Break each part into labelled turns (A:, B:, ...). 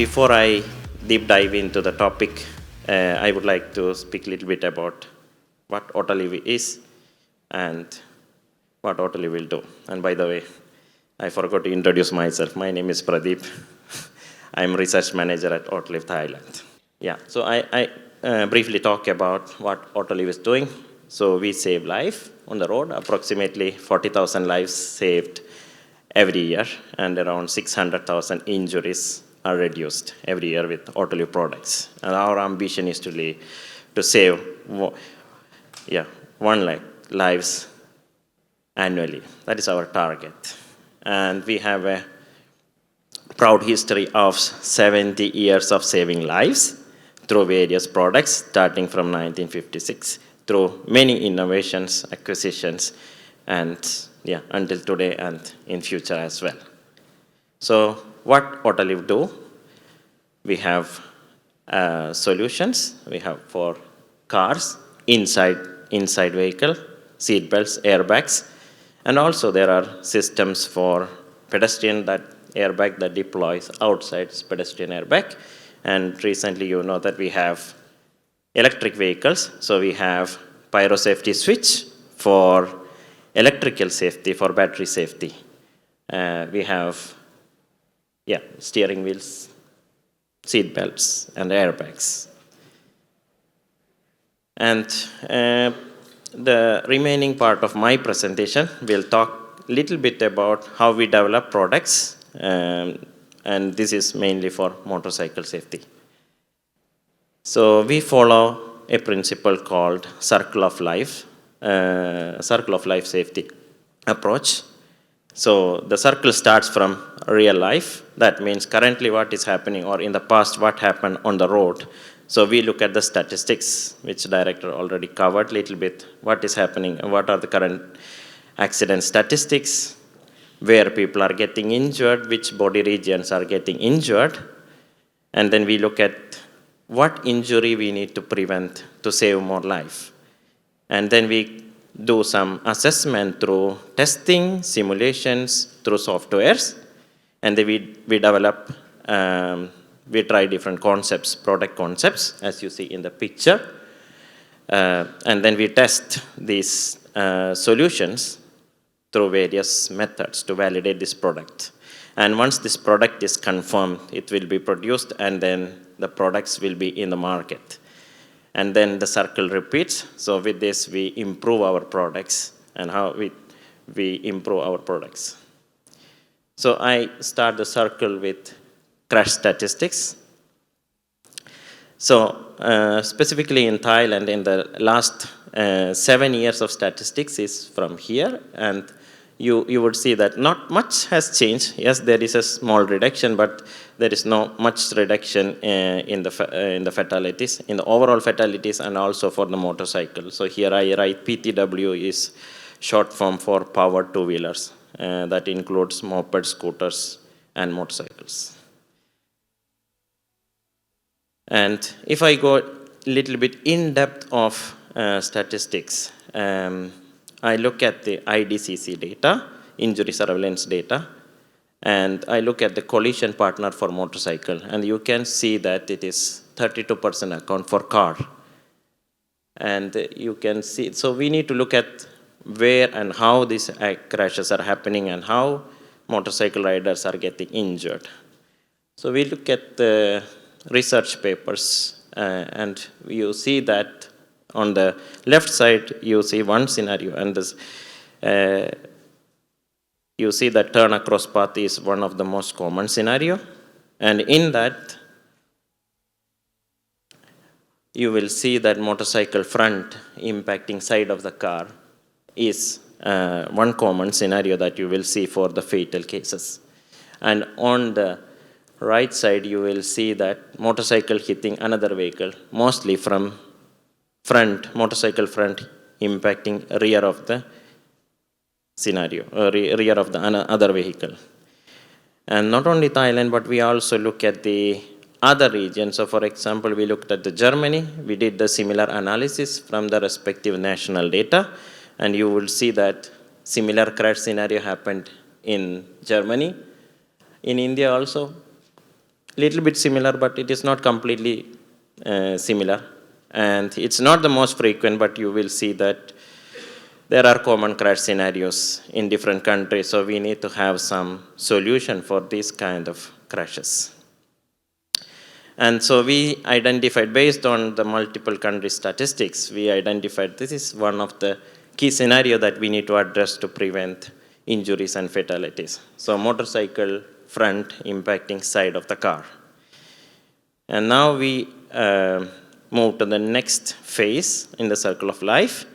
A: before I deep dive into the topic, I would like to speak a little bit about what Autoliv is and what Autoliv will do. And by the way, I forgot to introduce myself. My name is Pradeep. I'm research manager at Autoliv, Thailand. Yeah, so I briefly talk about what Autoliv is doing. So we save life on the road, approximately 40,000 lives saved every year, and around 600,000 injuries are reduced every year with Autoliv products. And our ambition is to save 1 lakh lives annually. That is our target. And we have a proud history of 70 years of saving lives through various products, starting from 1956, through many innovations, acquisitions, and until today and in future as well. So what Autoliv do? We have solutions. We have for cars, inside vehicle, seat belts, airbags, and also there are systems for pedestrian, that airbag that deploys outside pedestrian airbag. And recently you know that we have electric vehicles. So we have pyro safety switch for electrical safety, for battery safety. We have steering wheels, seat belts, and airbags. And the remaining part of my presentation will talk a little bit about how we develop products, and this is mainly for motorcycle safety. So we follow a principle called circle of life safety approach. So the circle starts from real life. That means currently what is happening, or in the past what happened on the road. So we look at the statistics, which director already covered a little bit. What is happening, what are the current accident statistics, where people are getting injured, which body regions are getting injured. And then we look at what injury we need to prevent to save more life. And then we do some assessment through testing, simulations, through softwares. And then we develop, we try different concepts, product concepts, as you see in the picture. And then we test these solutions through various methods to validate this product. And once this product is confirmed, it will be produced, and then the products will be in the market. And then the circle repeats. So with this, we improve our products, and how we improve our products. So I start the circle with crash statistics. So specifically in Thailand, in the last 7 years of statistics is from here, and you would see that not much has changed. Yes, there is a small reduction, but there is no much reduction in the fatalities, in the overall fatalities, and also for the motorcycle. So here I write PTW is short form for powered two-wheelers. That includes moped, scooters, and motorcycles. And if I go a little bit in depth of statistics, I look at the IDCC data, injury surveillance data, and I look at the collision partner for motorcycle, and you can see that it is 32% account for car. And you can see, so we need to look at where and how these crashes are happening and how motorcycle riders are getting injured. So we look at the research papers, and you see that on the left side, you see one scenario, and this, you see that turn across path is one of the most common scenario. And in that, you will see that motorcycle front impacting side of the car is one common scenario that you will see for the fatal cases. And on the right side, you will see that motorcycle hitting another vehicle, mostly from front, motorcycle front impacting rear of the scenario, rear of the other vehicle. And not only Thailand, but we also look at the other regions. So for example, we looked at the Germany. We did the similar analysis from the respective national data, and you will see that similar crash scenario happened in Germany. In India also, little bit similar, but it is not completely similar. And it's not the most frequent, but you will see that there are common crash scenarios in different countries, so we need to have some solution for these kind of crashes. And so we identified, based on the multiple country statistics, we identified this is one of the key scenario that we need to address to prevent injuries and fatalities. So motorcycle front impacting side of the car. And now we move to the next phase in the circle of life.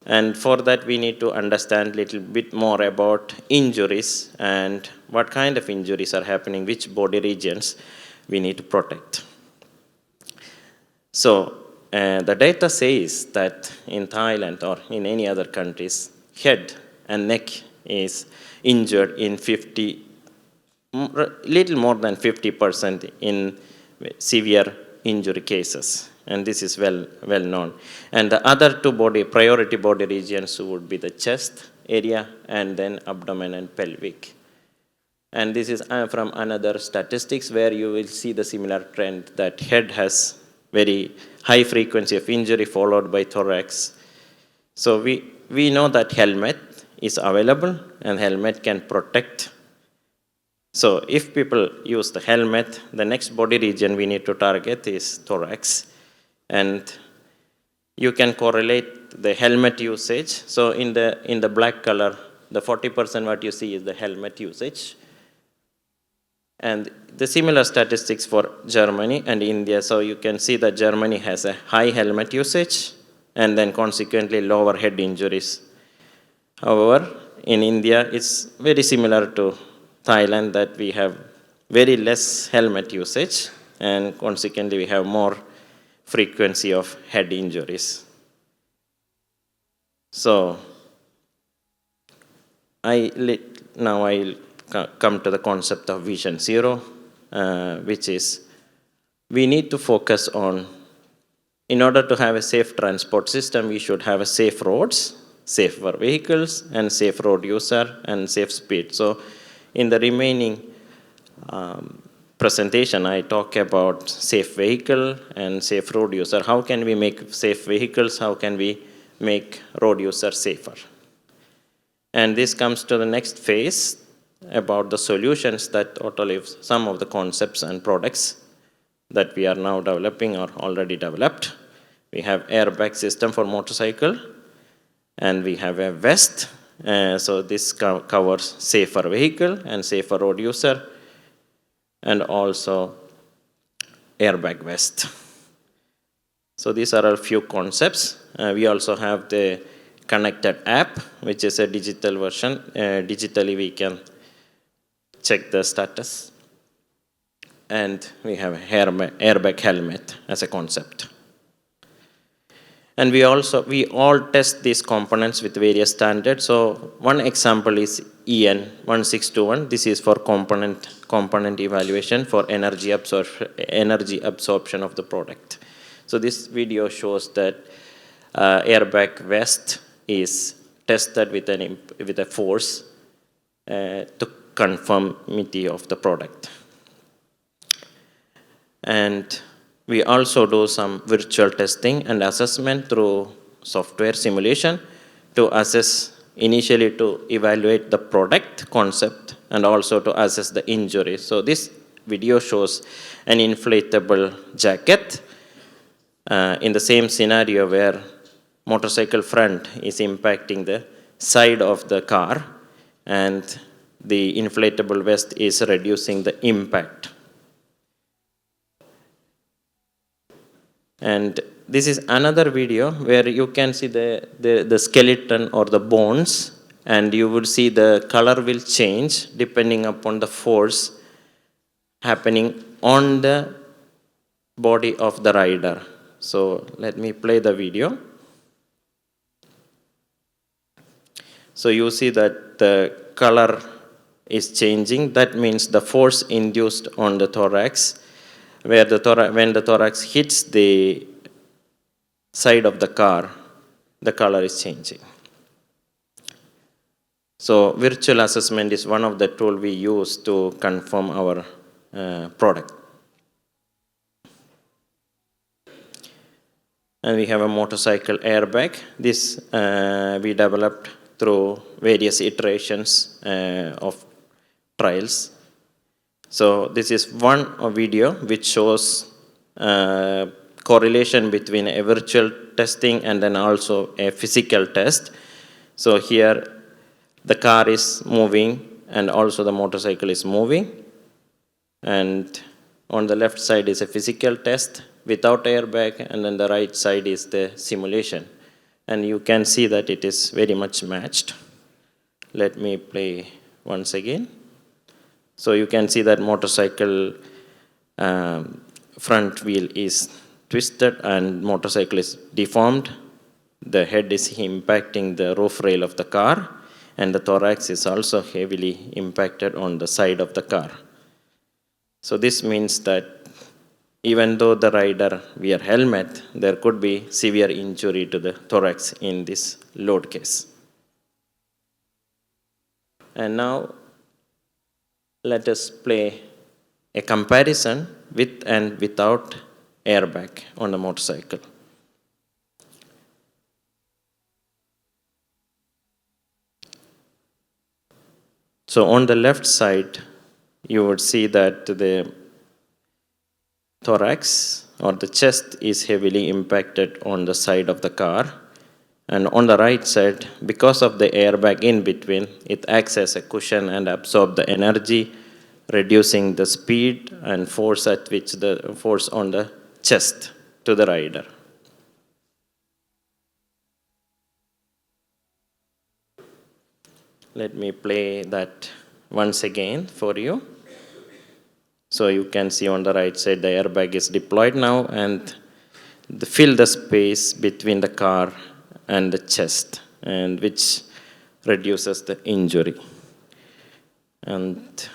A: And for that, we need to understand a little bit more about injuries and what kind of injuries are happening, which body regions we need to protect. So the data says that in Thailand or in any other countries, head and neck is injured in little more than 50% in severe injury cases. And this is well known. And the other two priority body regions would be the chest area and then abdomen and pelvic. And this is from another statistics where you will see the similar trend that head has very high frequency of injury followed by thorax. So we know that helmet is available and helmet can protect. So if people use the helmet, the next body region we need to target is thorax. And you can correlate the helmet usage. So in the black color, the 40% what you see is the helmet usage. And the similar statistics for Germany and India. So you can see that Germany has a high helmet usage and then consequently lower head injuries. However, in India, it's very similar to Thailand that we have very less helmet usage and consequently we have more frequency of head injuries. So now I'll come to the concept of Vision Zero, which is we need to focus on, in order to have a safe transport system, we should have a safe roads, safer vehicles, and safe road user, and safe speed. So in the remaining presentation, I talk about safe vehicle and safe road user. How can we make safe vehicles? How can we make road user safer? And this comes to the next phase about the solutions that Autoliv, some of the concepts and products that we are now developing or already developed. We have airbag system for motorcycle, and we have a vest. So this covers safer vehicle and safer road user, and also airbag vest. So these are a few concepts. We also have the connected app, which is a digital version. Digitally we can check the status. And we have airbag helmet as a concept. And we all test these components with various standards. So one example is EN 1621. This is for component evaluation for energy absorption of the product. So this video shows that airbag vest is tested with a force to conformity of the product. And we also do some virtual testing and assessment through software simulation to assess, initially to evaluate the product concept and also to assess the injury. So this video shows an inflatable jacket in the same scenario where motorcycle front is impacting the side of the car and the inflatable vest is reducing the impact. And this is another video where you can see the skeleton or the bones, and you will see the color will change depending upon the force happening on the body of the rider. So let me play the video. So you see that the color is changing. That means the force induced on the thorax, where when the thorax hits the side of the car, the color is changing. So virtual assessment is one of the tools we use to confirm our product. And we have a motorcycle airbag. This we developed through various iterations of trials. So this is one video which shows correlation between a virtual testing and then also a physical test. So here the car is moving and also the motorcycle is moving. And on the left side is a physical test without airbag, and then the right side is the simulation. And you can see that it is very much matched. Let me play once again. So you can see that motorcycle front wheel is twisted and motorcycle is deformed. The head is impacting the roof rail of the car, and the thorax is also heavily impacted on the side of the car. So this means that even though the rider wear helmet, there could be severe injury to the thorax in this load case. And now let us play a comparison with and without airbag on the motorcycle. So on the left side, you would see that the thorax or the chest is heavily impacted on the side of the car. And on the right side, because of the airbag in between, it acts as a cushion and absorbs the energy, reducing the speed and force at which the force on the chest to the rider. Let me play that once again for you. So you can see on the right side the airbag is deployed now and fill the space between the car and the chest, and which reduces the injury. And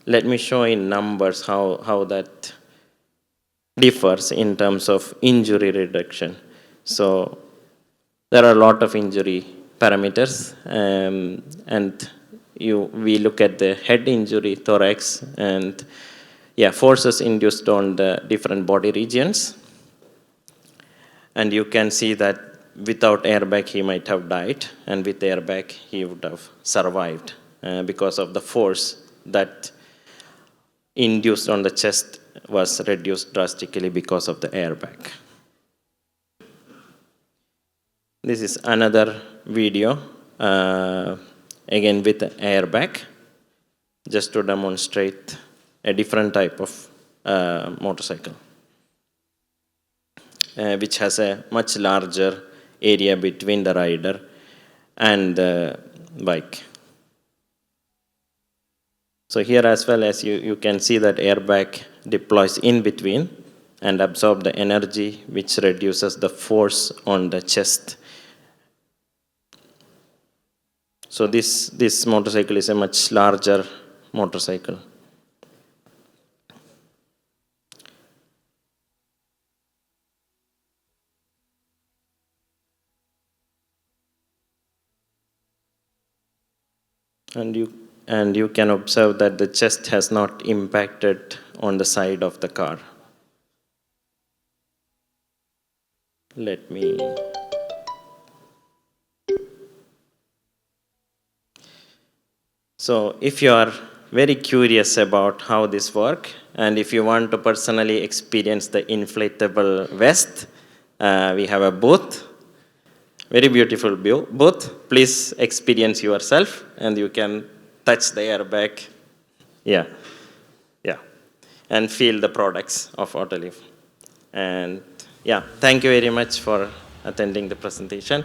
A: let me show in numbers how that differs in terms of injury reduction. So there are a lot of injury parameters, and we look at the head injury, thorax, and forces induced on the different body regions. And you can see that without airbag he might have died, and with airbag he would have survived because of the force that induced on the chest was reduced drastically because of the airbag. This is another video, again with the airbag, just to demonstrate a different type of motorcycle, which has a much larger area between the rider and the bike. So here as well as you can see that airbag deploys in between and absorb the energy, which reduces the force on the chest. So this motorcycle is a much larger motorcycle. And you can observe that the chest has not impacted on the side of the car. Let me... So if you are very curious about how this works, and if you want to personally experience the inflatable vest, we have a booth, very beautiful booth. Please experience yourself, and you can touch the airbag, and feel the products of Autoliv. And thank you very much for attending the presentation.